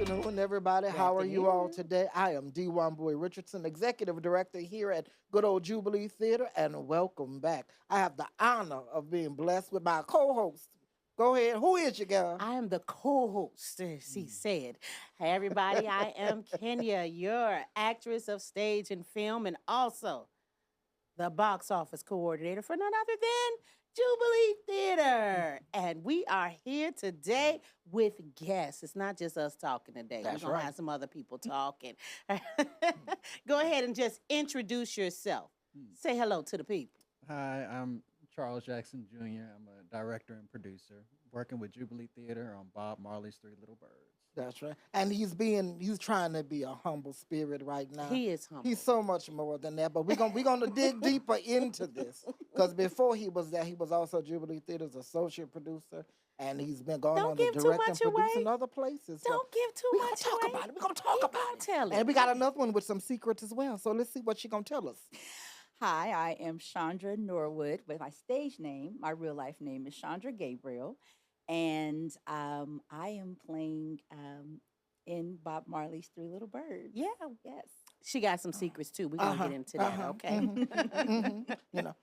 afternoon, everybody. Good How are you all afternoon. today? I am D1 Boy Richardson, Executive Director here at good old Jubilee Theatre, and welcome back. I have the honor of being blessed with my co-host. Go ahead. Who is you, girl? I am the co-host, as he said. Hey, everybody, I am Kenya, your actress of stage and film, and also the box office coordinator for none other than Jubilee Theatre. And we are here today with guests. It's not just us talking today. We're That's going to right. have some other people talking. Go ahead and just introduce yourself. Say hello to the people. Hi, I'm Charles Jackson Jr. I'm a director and producer working with Jubilee Theatre on Bob Marley's Three Little Birds. That's right. And he's trying to be a humble spirit right now. He is humble. He's so much more than that, but we're gonna dig deeper into this because before he was that, he was also Jubilee Theater's associate producer, and he's been going Don't on to give too direct much and produce away. in other places. So Don't give too we're gonna much talk away. about it. We're gonna talk He about gonna it. tell it. And we got another one with some secrets as well. So let's see what she's gonna tell us. Hi, I am Shaundra Norwood with my stage name. My real life name is Shaundra Gabriel. And I am playing in Bob Marley's Three Little Birds. Yeah. Yes. She got some secrets too. We're gonna get into that, okay? You know,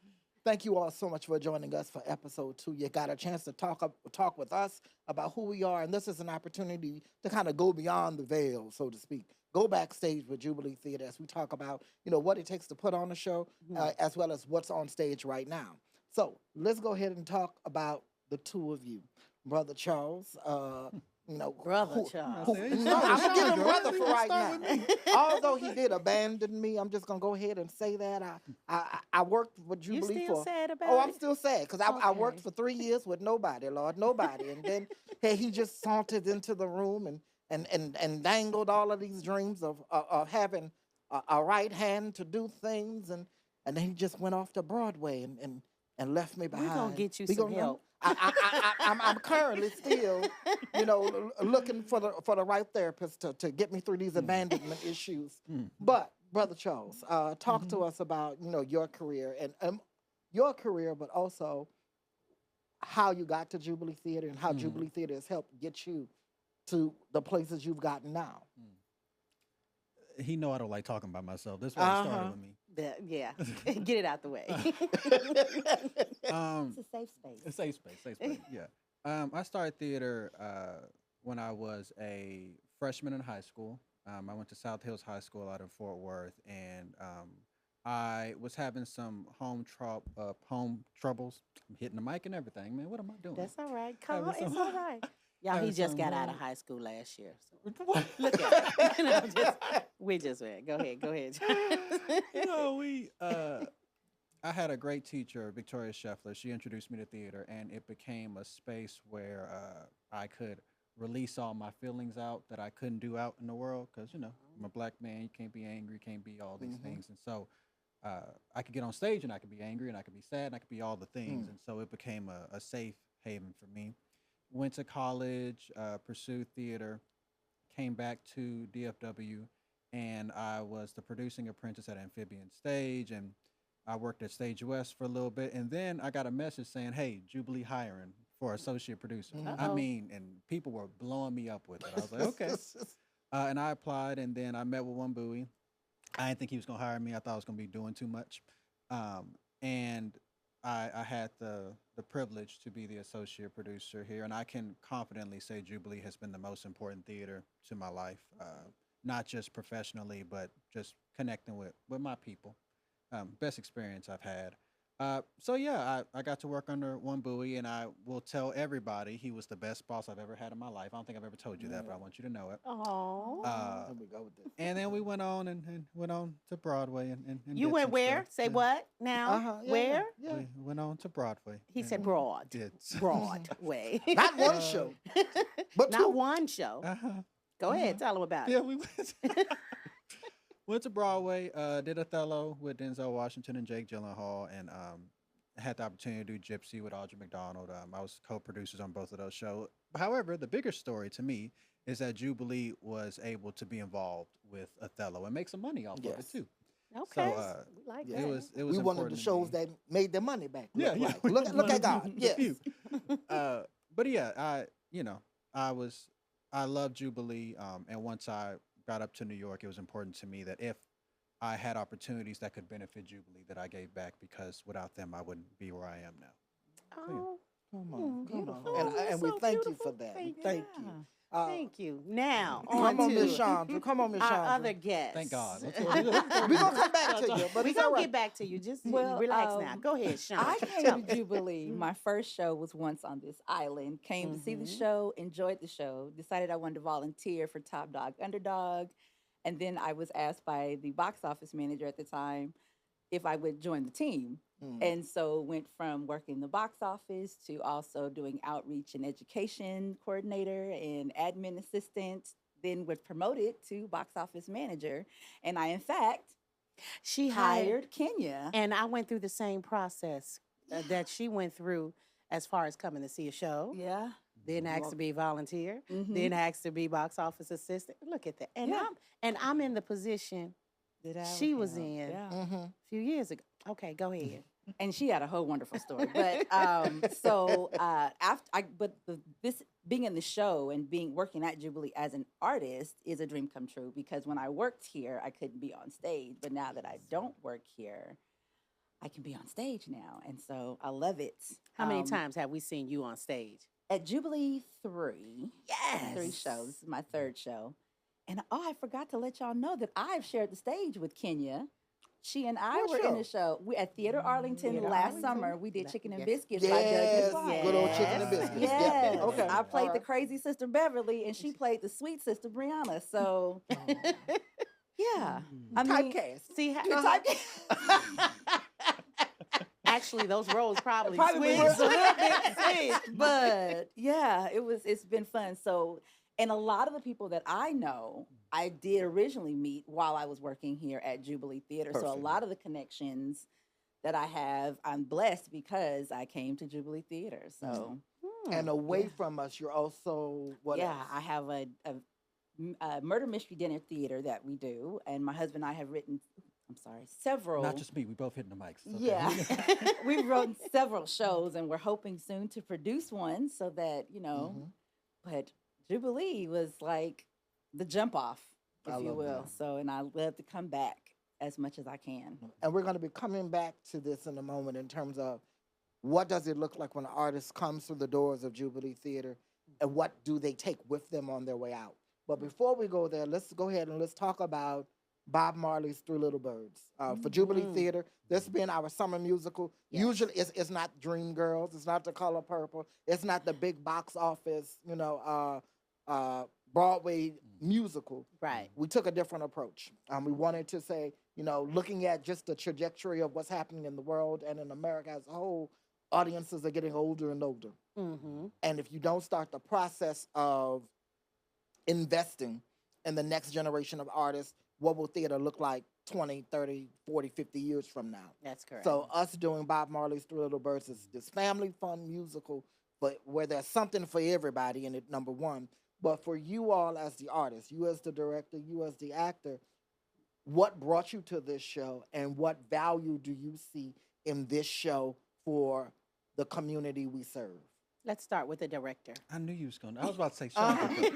thank you all so much for joining us for episode 2. You got a chance to talk with us about who we are, and this is an opportunity to kind of go beyond the veil, so to speak. Go backstage with Jubilee Theatre as we talk about, what it takes to put on a show, as well as what's on stage right now. So let's go ahead and talk about the two of you, Brother Charles. Brother Charles. No, I'm gonna give him brother for right now. Although he did abandon me, I'm just gonna go ahead and say that I worked with You Jubilee still for. sad about Oh, it? I'm still sad because I worked Okay. for 3 years with nobody, Lord, nobody, and then he just sauntered into the room and dangled all of these dreams of having a right hand to do things, and then he just went off to Broadway and left me behind. We're gonna get you We some gonna- help. I'm currently still, looking for the right therapist to get me through these abandonment issues. But Brother Charles, talk to us about your career and your career, but also how you got to Jubilee Theatre and how Jubilee Theatre has helped get you to the places you've gotten now. He know I don't like talking about myself. That's why he started with me. Yeah. Get it out the way. It's a safe space. A safe space, safe space. Yeah. I started theater when I was a freshman in high school. I went to South Hills High School out in Fort Worth, and I was having some home troubles. I'm hitting the mic and everything, man. What am I doing? That's all right. Come on, Having it's some- all right. Y'all, he having just some got out of wrong- high school last year. So What? look at it. We just went. Go ahead. I had a great teacher, Victoria Scheffler. She introduced me to theater, and it became a space where I could release all my feelings out that I couldn't do out in the world. Because, I'm a black man. You can't be angry, can't be all these things. And so I could get on stage and I could be angry and I could be sad and I could be all the things. And so it became a safe haven for me. Went to college, pursued theater, came back to DFW, and I was the producing apprentice at Amphibian Stage, and I worked at Stage West for a little bit, and then I got a message saying, "Hey, Jubilee hiring for associate producer." I Uh-oh. mean, and people were blowing me up with it. I was like, okay. And I applied, and then I met with one Bowie. I didn't think he was going to hire me. I thought I was going to be doing too much. And I had the privilege to be the associate producer here, and I can confidently say Jubilee has been the most important theater to my life, not just professionally, but just connecting with my people. Best experience I've had. I got to work under one Bowie, and I will tell everybody he was the best boss I've ever had in my life. I don't think I've ever told you that, but I want you to know it. Oh. There we go with this. And then we went on and went on to Broadway and You did went some where? stuff. Say Yeah. what now? Yeah, Where? Yeah. We went on to Broadway. He and said broad. did. Broadway. Not one show, but Not two. one show. Uh-huh. Go ahead, tell him about Yeah, it. we went to Broadway, did Othello with Denzel Washington and Jake Gyllenhaal, and had the opportunity to do Gypsy with Audra McDonald. I was co-producers on both of those shows. However, the bigger story to me is that Jubilee was able to be involved with Othello and make some money off of it Yes. too. Okay. So, we like yeah. that. It was We one of important the to shows me. that made their money back. Yeah, look yeah. like. we Look, was look one at of God. the Yes. few. But yeah, I I love Jubilee. And once I got up to New York, it was important to me that if I had opportunities that could benefit Jubilee, that I gave back because without them, I wouldn't be where I am now. So, yeah. Oh, Come on, come beautiful. on. And, Oh, that's and we so thank you beautiful. for that. We Thank you. thank you. Yeah. thank you. Now, Come on on, Miss to Shaundra. Come on, Miss our Shaundra. other guests. Thank God. We're going to come back to you, but We're it's all going to right. get back to you. Just Well, relax now. Go ahead, Sean. I Tell came to us. Jubilee. My first show was Once on This Island. Came to see the Mhm. show, enjoyed the show, decided I wanted to volunteer for Top Dog Underdog. And then I was asked by the box office manager at the time if I would join the team. Mm. And so went from working the box office to also doing outreach and education coordinator and admin assistant. Then was promoted to box office manager. And I, in fact, She hired Kenya. and I went through the same process that she went through as far as coming to see a show. Yeah. Then asked Well, to be volunteer. mhm. Then asked to be box office assistant. Look at that. And Yeah. I'm in the position That I she was held. in. Yeah. Mm-hmm. a few years ago. Okay, go ahead. And she had a whole wonderful story. But so after this being in the show and working at Jubilee as an artist is a dream come true, because when I worked here, I couldn't be on stage. But now that I don't work here, I can be on stage now, and so I love it. How many times have we seen you on stage? At Jubilee 3? Yes. 3 shows. This is my 3rd show. And I forgot to let y'all know that I've shared the stage with Kenya. She and I What were in show? the show. We at Theater Arlington Theater last Arlington? summer. We did Yes. Chicken and Yes. Biscuits by Yes, Douglas White. good old chicken and Yes. biscuits. Yes. Yeah. Okay. I played all the right. crazy sister Beverly, and she played the sweet sister Brianna. So yeah, I mean, Typecast. See how you type- actually those roles probably probably switched. was a little bit switched, but yeah, it's been fun. So, and a lot of the people that I know, I did originally meet while I was working here at Jubilee Theatre. So a Perfect. lot of the connections that I have, I'm blessed because I came to Jubilee Theatre. So And away Yeah. from us, you're also what yeah, else? I have a murder mystery dinner theater that we do, and my husband and I have written, several. Not just me. We both hitting the mics. It's okay. Yeah, we've written several shows, and we're hoping soon to produce one so that Mhm. But Jubilee was like the jump off, if I you love will. that. So, and I love to come back as much as I can. And we're going to be coming back to this in a moment in terms of what does it look like when an artist comes through the doors of Jubilee Theatre, and what do they take with them on their way out. But before we go there, let's go ahead and let's talk about Bob Marley's Three Little Birds. For Jubilee Mhm. Theatre, this being our summer musical, Yes. usually it's not Dreamgirls, it's not The Color Purple, it's not the big box office, Broadway musical. Right. We took a different approach. We wanted to say, looking at just the trajectory of what's happening in the world and in America as a whole, audiences are getting older and older. Mm-hmm. And if you don't start the process of investing in the next generation of artists, what will theater look like 20, 30, 40, 50 years from now? That's correct. So us doing Bob Marley's Three Little Birds is this family fun musical, but where there's something for everybody in it, number one. But for you all as the artist, you as the director, you as the actor, what brought you to this show, and what value do you see in this show for the community we serve? Let's start with the director. I knew you was going to. I was about to say Uh-huh. something.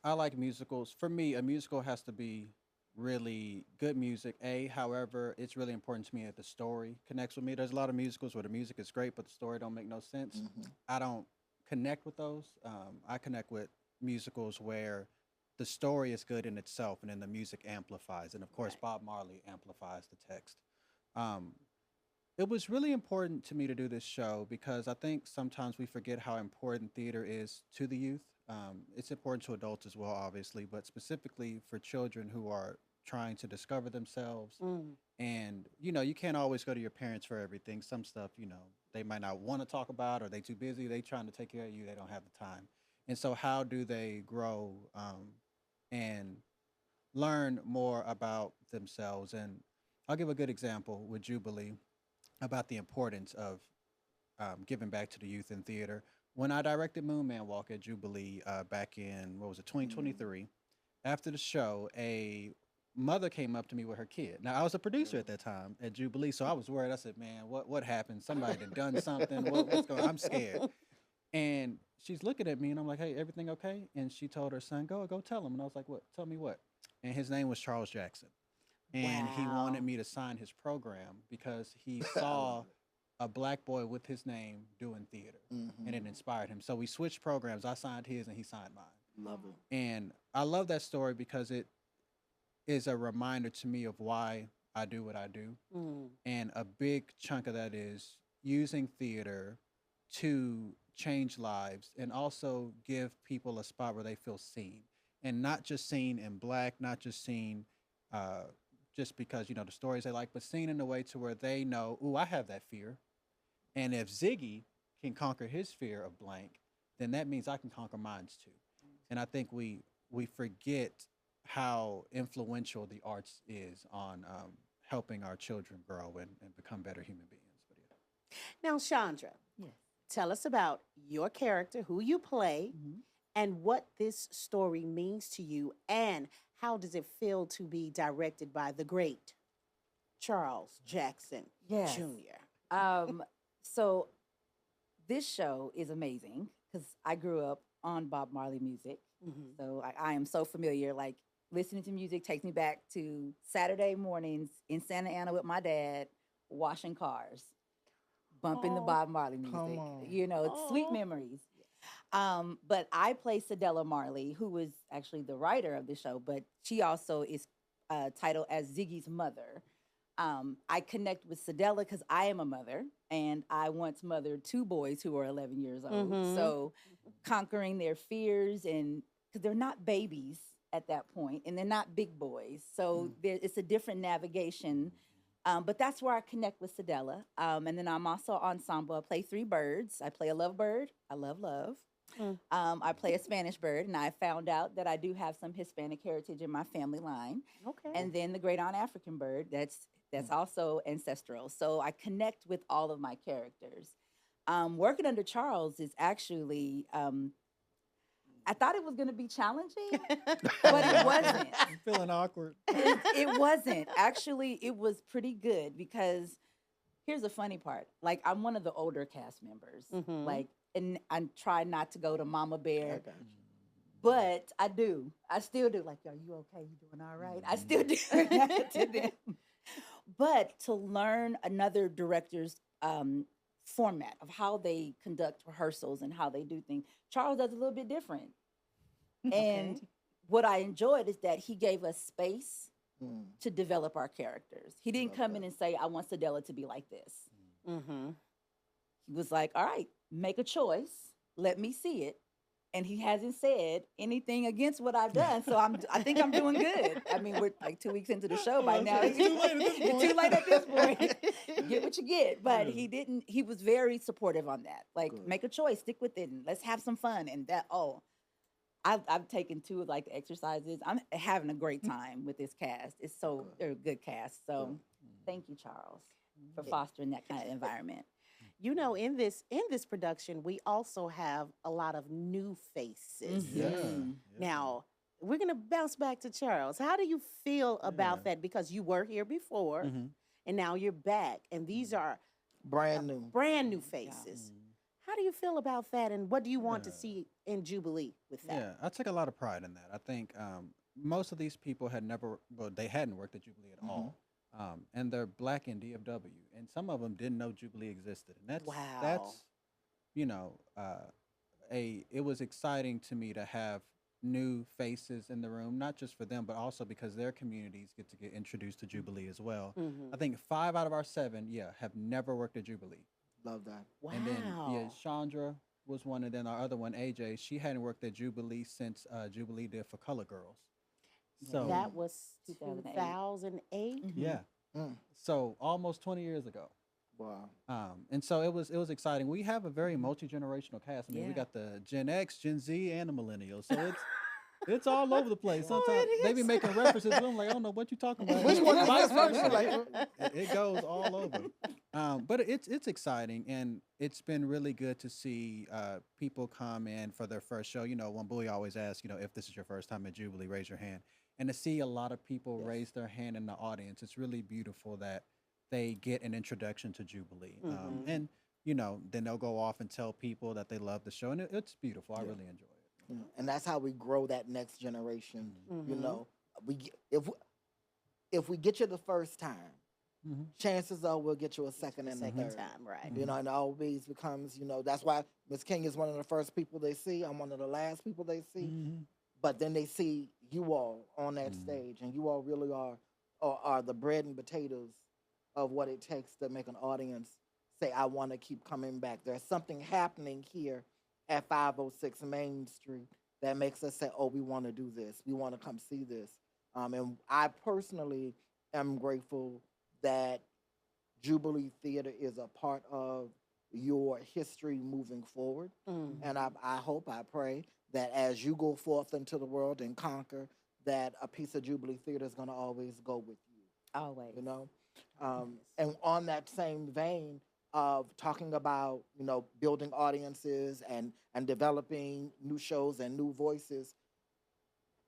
I like musicals. For me, a musical has to be really good music. However, it's really important to me that the story connects with me. There's a lot of musicals where the music is great, but the story don't make no sense. Mhm. I don't connect with those. I connect with musicals where the story is good in itself, and then the music amplifies. And of course, Right. Bob Marley amplifies the text. It was really important to me to do this show because I think sometimes we forget how important theater is to the youth. It's important to adults as well, obviously, but specifically for children who are trying to discover themselves. Mm. And, you can't always go to your parents for everything. Some stuff, they might not want to talk about, or they too busy. They trying to take care of you. They don't have the time. And so how do they grow and learn more about themselves? And I'll give a good example with Jubilee about the importance of giving back to the youth in theater. When I directed Moon Man Walk at Jubilee back in, 2023, after the show, a mother came up to me with her kid. Now I was a producer at that time at Jubilee, so I was worried. I said, "Man, what happened? Somebody done something. What's going on? I'm scared." And she's looking at me, and I'm like, "Hey, everything okay?" And she told her son, "Go tell him." And I was like, "What? Tell me what?" And his name was Charles Jackson, and he wanted Wow. me to sign his program because he saw a black boy with his name doing theater, and it inspired him. So we switched programs. I signed his, and he signed mine. Love it. And I love that story because it is a reminder to me of why I do what I do. Mm. And a big chunk of that is using theater to change lives and also give people a spot where they feel seen, and not just seen in black, not just seen uh, just because, the stories they like, but seen in a way to where they know, ooh, I have that fear. And if Ziggy can conquer his fear of blank, then that means I can conquer mine too. And I think we forget how influential the arts is on helping our children grow and become better human beings. But yeah. Now, Shaundra, Yes. tell us about your character, who you play, Mhm. and what this story means to you, and how does it feel to be directed by the great Charles Jackson Yes. Jr.? So this show is amazing because I grew up on Bob Marley music. Mhm. So I am so familiar. Like listening to music takes me back to Saturday mornings in Santa Ana with my dad, washing cars, bumping the Aw. Bob Marley music. Come on. It's sweet Aw. memories. But I play Cedella Marley, who was actually the writer of the show, but she also is titled as Ziggy's mother. I connect with Cedella because I am a mother, and I once mothered two boys who were 11 years old. Mhm. So conquering their fears, and because they're not babies at that point, and they're not big boys, so it's a different navigation. But that's where I connect with Cedella. And then I'm also ensemble. I play three birds. I play a lovebird. I love love. Mm. I play a Spanish bird, and I found out that I do have some Hispanic heritage in my family line. Okay. And then the great aunt African bird, that's also ancestral. So I connect with all of my characters. Working under Charles is actually, I thought it was going to be challenging, but it wasn't. I'm feeling awkward. It wasn't. Actually, it was pretty good because here's the funny part. Like, I'm one of the older cast members. Mhm. Like, and I try not to go to Mama I Bear, got you. but I do. I still do. Like, are you okay? You doing all right? I still do that to them. But to learn another director's format of how they conduct rehearsals and how they do things, Charles does a little bit different. And what I enjoyed is that he gave us space Mm. to develop our characters. He didn't Love come that. in and say, I want Cedella to be like this. Mm-hmm. He was like, all right, make a choice. Let me see it. And he hasn't said anything against what I've done. So I think I'm doing good. I mean, we're like 2 weeks into the show by now. It's too late at this It's point. too late at this point. Get what you get. But he was very supportive on that. Like, Good. make a choice, stick with it, and let's have some fun. And I've taken two of like the exercises. I'm having a great time with this cast. They're a good cast. So thank you, Charles, for fostering that kind of environment. You know, in this production, we also have a lot of new faces. Yeah. Mhm. Now, we're gonna bounce back to Charles. How do you feel about Yeah. that? Because you were here before, Mhm. and now you're back, and these are Brand new. brand new faces. How do you feel about that, and what do you want to Yeah. see in Jubilee with that? Yeah, I take a lot of pride in that. I think most of these people they hadn't worked at Jubilee at all. And they're black in DFW, and some of them didn't know Jubilee existed. And that's Wow. it was exciting to me to have new faces in the room, not just for them, but also because their communities get to get introduced to Jubilee as well. Mhm. I think 5 out of our 7, have never worked at Jubilee. Love that. Wow. And then Shaundra was one, and then our other one, AJ, she hadn't worked at Jubilee since Jubilee did for Color Girls. So That was 2008. 2008. Mhm. yeah, Mm. so almost 20 years ago. Wow. And so it was exciting. We have a very multi-generational cast. I mean, we Yeah. got the Gen X, Gen Z, and the Millennials. So it's all over the place. Oh, Sometimes it they be is. making references. I'm like, I don't know what you talking about. Which one is Vice this? versa. Like, It goes all over. But it's exciting, and it's been really good to see people come in for their first show. You know, when Bowie always asks, if this is your first time at Jubilee, raise your hand. and to see a lot of people Yes. raise their hand in the audience, it's really beautiful that they get an introduction to Jubilee. Mhm. And you know, then they'll go off and tell people that they love the show, and it's beautiful. I Yeah. really enjoy it. And that's how we grow that next generation. You Mhm. know, if we get you the first time, Mm-hmm. chances are we'll get you a second The and a second third. time, right? You know, and it always becomes, that's why Miss King is one of the first people they see. I'm one of the last people they see. Mm-hmm. But then they see you all on that Mhm. stage, and you all really are the bread and potatoes of what it takes to make an audience say, "I want to keep coming back." There's something happening here at 506 Main Street that makes us say, "Oh, we want to do this. We want to come see this." And I personally am grateful that Jubilee Theater is a part of your history moving forward. Mhm. And I hope, I pray that as you go forth into the world and conquer, that a piece of Jubilee Theater is going to always go with you, Always. you know? And on that same vein of talking about, building audiences and developing new shows and new voices,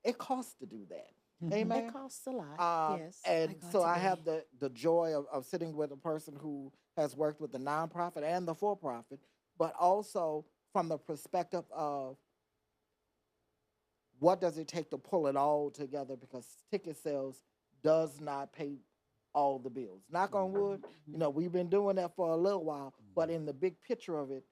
it costs to do that. Mhm. Amen. It costs a lot. Yes. And Like on so I today. have the joy of sitting with a person who has worked with the nonprofit and the for-profit, but also from the perspective of what does it take to pull it all together, because ticket sales does not pay all the bills. Knock on wood, we've been doing that for a little while, but in the big picture of it,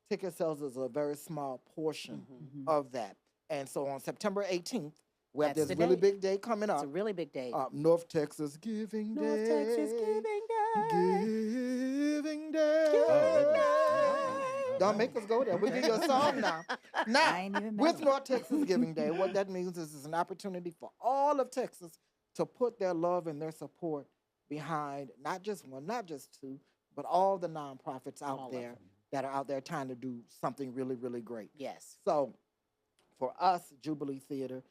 ticket sales is a very small portion Mhm. of that. And so on September 18th, we have That's this the really date. big day coming It's up. a really big day. North Texas Giving North Day. Texas Giving Day. Giving Day. Giving Day. Don't make us go there. We'll give you a song now. I Now, ain't even with mad. North Texas Giving Day, what that means is it's an opportunity for all of Texas to put their love and their support behind not just one, not just two, but all the nonprofits All out of there them. that are out there trying to do something really, really great. Yes. So, for us, Jubilee Theater,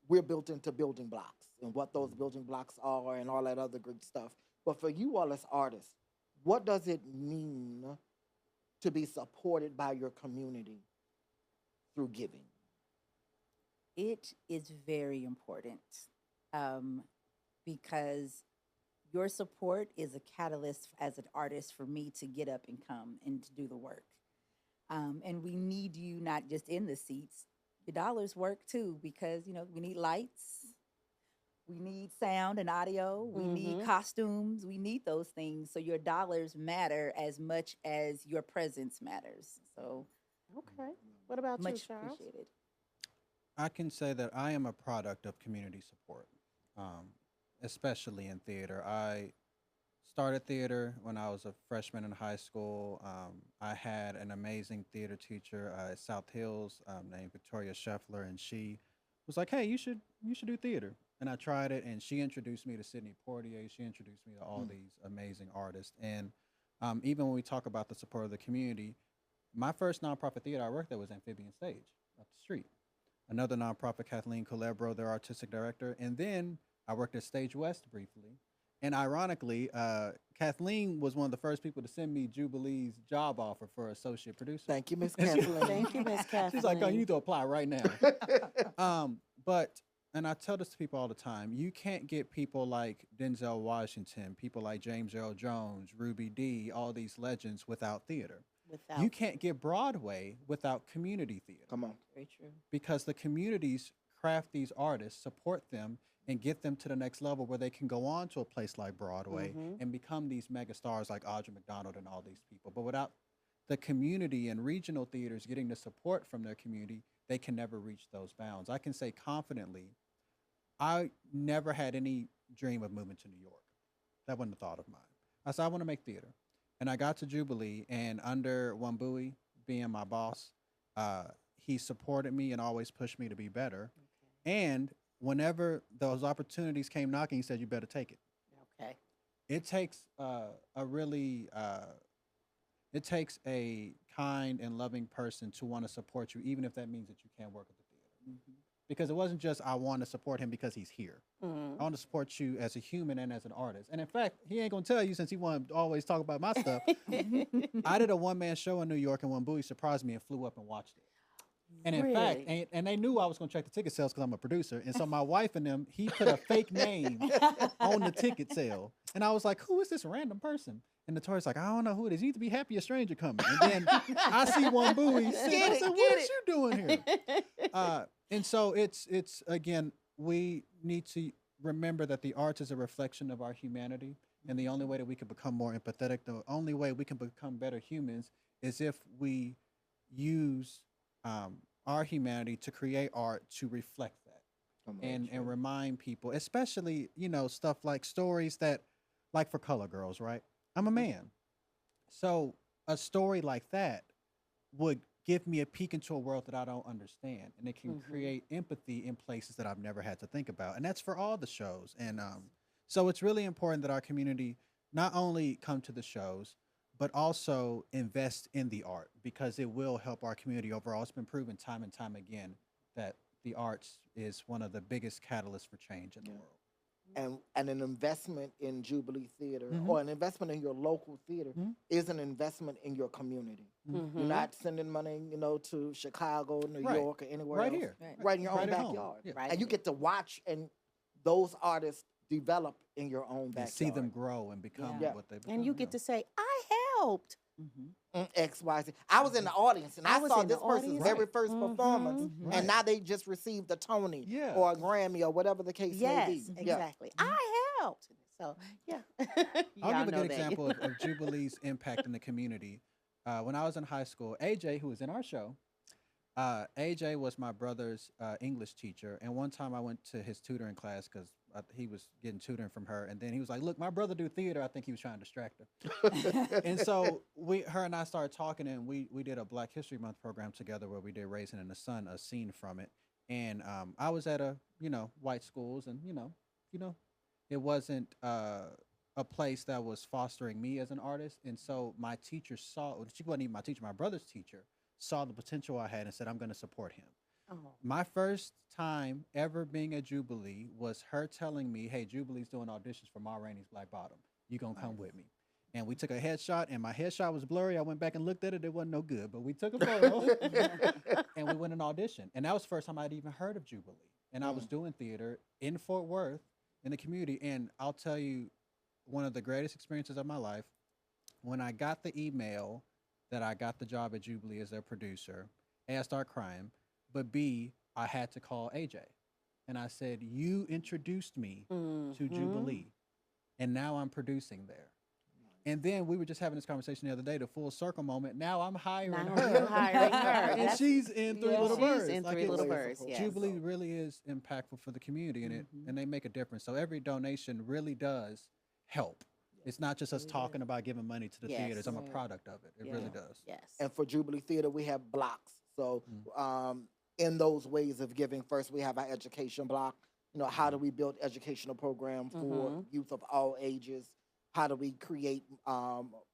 we're built into building blocks and what those building blocks are and all that other good stuff. But for you all as artists, what does it mean to be supported by your community through giving? It is very important because your support is a catalyst as an artist for me to get up and come and to do the work. And we need you not just in the seats. Your dollars work too, because we need lights, we need sound and audio, we need Mhm. costumes, we need those things. So your dollars matter as much as your presence matters. So Okay. What about you, much Charles? appreciated. I can say that I am a product of community support, especially in theater. I started theater when I was a freshman in high school. I had an amazing theater teacher at South Hills named Victoria Scheffler, and she was like, "Hey, you should do theater." And I tried it, and she introduced me to Sidney Poitier. She introduced me to all these amazing artists. And even when we talk about the support of the community, my first nonprofit theater I worked at was Amphibian Stage up the street. Another nonprofit, Kathleen Culebro, their artistic director. And then I worked at Stage West briefly. And ironically, Kathleen was one of the first people to send me Jubilee's job offer for associate producer. Thank you, Miss Thank you. Kathleen. Thank you, Miss Kathleen. She's like, "Oh, you need to apply right now." But and I tell this to people all the time, you can't get people like Denzel Washington, people like James Earl Jones, Ruby Dee, all these legends without theater. Without You can't get Broadway without community theater, Come on. Very true. because the communities craft these artists, support them, and get them to the next level where they can go on to a place like Broadway Mhm. and become these mega stars like Audra McDonald and all these people. But without the community and regional theaters getting the support from their community, they can never reach those bounds. I can say confidently, I never had any dream of moving to New York. That wasn't a thought of mine. I said, I want to make theater. And I got to Jubilee, and under Wambui being my boss, he supported me and always pushed me to be better. And whenever those opportunities came knocking, he said, "You better take it." Okay. It takes it takes a kind and loving person to want to support you, even if that means that you can't work at the theater. Because it wasn't just I want to support him because he's here. Mhm. I want to support you as a human and as an artist. And in fact, he ain't gonna tell you, since he want to always talk about my stuff. I did a one-man show in New York, and when Bowie surprised me and flew up and watched it. And in fact, Really? and they knew I was going to check the ticket sales because I'm a producer. And so my wife and them, he put a fake name on the ticket sale. And I was like, who is this random person? And Notorious like, I don't know who it is. You need to be happy a stranger coming. And then I see one buoy. I said, what is you doing here? And so it's again, we need to remember that the arts is a reflection of our humanity. And the only way that we can become more empathetic, the only way we can become better humans is if we use our humanity to create art to reflect that and remind people, especially, stuff like stories that, like for Color Girls, right? I'm a man. So a story like that would give me a peek into a world that I don't understand. And it can create empathy in places that I've never had to think about. And that's for all the shows. And so it's really important that our community not only come to the shows, but also invest in the art because it will help our community overall. It's been proven time and time again that the arts is one of the biggest catalysts for change in the world. And an investment in Jubilee Theatre or an investment in your local theater is an investment in your community. You're not sending money, to Chicago, New York, or anywhere else. Here. Right in your own Right at home. backyard. Yeah. And you get to watch and those artists develop in your own And backyard. see them grow and become what they become. And you get to say, I helped. X, Y, Z. I was in the audience and I was saw in the this person's audience. very first performance, Right. and now they just received a Tony Yeah. or a Grammy or whatever the case may be. Yes, exactly. I helped. So, yeah. I'll Y'all give a know good that. example of Jubilee's impact in the community. When I was in high school, AJ, who was in our show, AJ was my brother's English teacher. And one time I went to his tutoring class because he was getting tutoring from her. And then he was like, look, my brother do theater. I think he was trying to distract her. And so her and I started talking, and we did a Black History Month program together where we did Raisin in the Sun, a scene from it. And I was at white schools, and, it wasn't a place that was fostering me as an artist. And so my teacher she wasn't even my teacher, my brother's teacher, saw the potential I had and said, I'm going to support him. Oh. My first time ever being at Jubilee was her telling me, hey, Jubilee's doing auditions for Ma Rainey's Black Bottom. You going to come with me? And we took a headshot, and my headshot was blurry. I went back and looked at it. It wasn't no good, but we took a photo, and we went and auditioned. And that was the first time I'd even heard of Jubilee. And I was doing theater in Fort Worth in the community. And I'll tell you, one of the greatest experiences of my life, when I got the email that I got the job at Jubilee as their producer, A, I started crying, but B, I had to call AJ. And I said, you introduced me to Jubilee, and now I'm producing there. And then we were just having this conversation the other day, the full circle moment. Now I'm hiring her. You're hiring her. And she's in Three Little Birds. She's in Like, Three it's- Little Birds, yes. Jubilee really is impactful for the community, and they make a difference. So every donation really does help. It's not just us talking about giving money to the Yes. theaters. I'm a product of it. It really does. Yes. And for Jubilee Theater, we have blocks. So in those ways of giving, first we have our education block. How do we build educational programs for youth of all ages? How do we create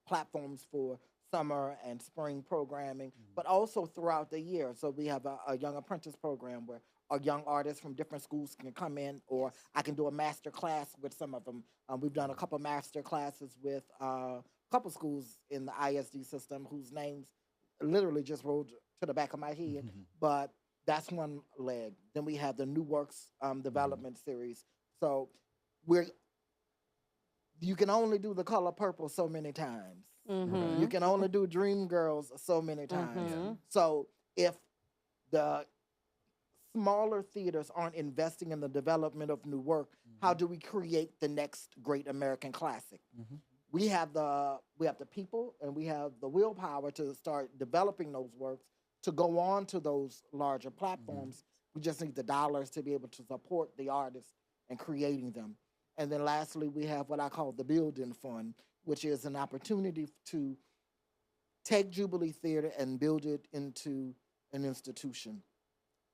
platforms for summer and spring programming, but also throughout the year? So we have a young apprentice program where our young artists from different schools can come in, or I can do a master class with some of them. We've done a couple master classes with a couple schools in the ISD system whose names literally just rolled to the back of my head, but that's one leg. Then we have the New Works development series. So you can only do The Color Purple so many times. You can only do Dream Girls so many times. So if the smaller theaters aren't investing in the development of new work, how do we create the next great American classic? We have the people and we have the willpower to start developing those works to go on to those larger platforms. We just need the dollars to be able to support the artists and creating them. And then lastly, we have what I call the Building Fund, which is an opportunity to take Jubilee Theater and build it into an institution.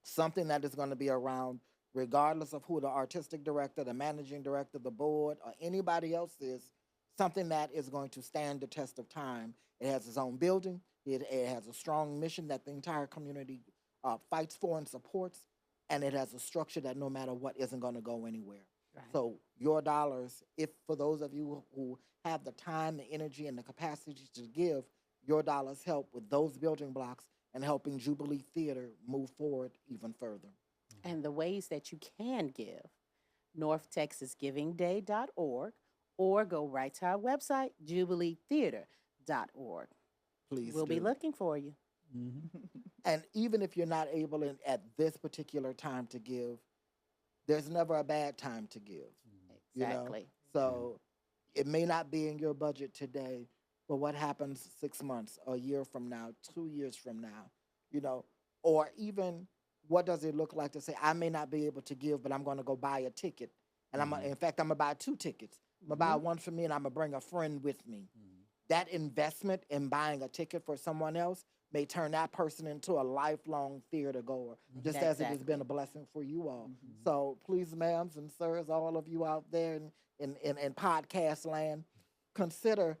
Something that is going to be around regardless of who the artistic director, the managing director, the board, or anybody else is, something that is going to stand the test of time. It has its own building. It has a strong mission that the entire community fights for and supports. And it has a structure that no matter what isn't going to go anywhere. Right. So your dollars, if for those of you who have the time, the energy, and the capacity to give, your dollars help with those building blocks and helping Jubilee Theatre move forward even further. And the ways that you can give, NorthTexasGivingDay.org, or go right to our website, JubileeTheater.org. Please We'll be do. looking for you. And even if you're not able at this particular time to give, there's never a bad time to give. You know? Exactly. So it may not be in your budget today, but what happens 6 months, a year from now, 2 years from now, you know, or even what does it look like to say, I may not be able to give, but I'm going to go buy a ticket. And in fact, I'm going to buy 2 tickets. I'm going to buy one for me and I'm going to bring a friend with me. That investment in buying a ticket for someone else may turn that person into a lifelong theater goer, just as it has been a blessing for you all. So please, ma'ams and sirs, all of you out there in podcast land, consider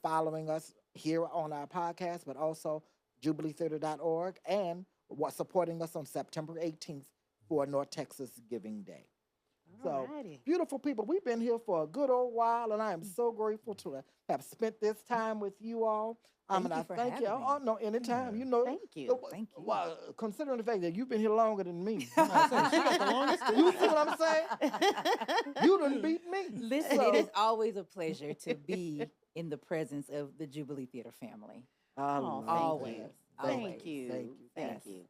following us here on our podcast, but also JubileeTheater.org and supporting us on September 18th for North Texas Giving Day. So, Alrighty. beautiful people, we've been here for a good old while, and I am so grateful to have spent this time with you all. Thank And you I for thank you. having Oh, no, anytime. Yeah. You know, Thank you. Thank you. Well, considering the fact that you've been here longer than me, She got the longest you see what I'm saying? You done beat me. Listen, So- it is always a pleasure to be in the presence of the Jubilee Theater family. I Oh, love thank Always. that. Thank Always. you. Thank you. Thank Yes. you.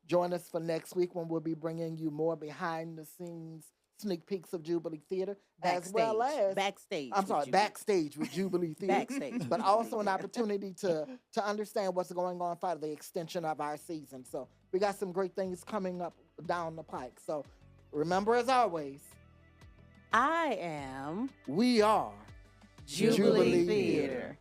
Join us for next week when we'll be bringing you more behind the scenes sneak peeks of Jubilee Theater, as well as Backstage. I'm with sorry, Jubilee. Backstage with Jubilee Theater. Backstage. But also an opportunity to understand what's going on for the extension of our season. So we got some great things coming up down the pike. So remember, as always, I am we are Jubilee Jubilee Theater. Theater.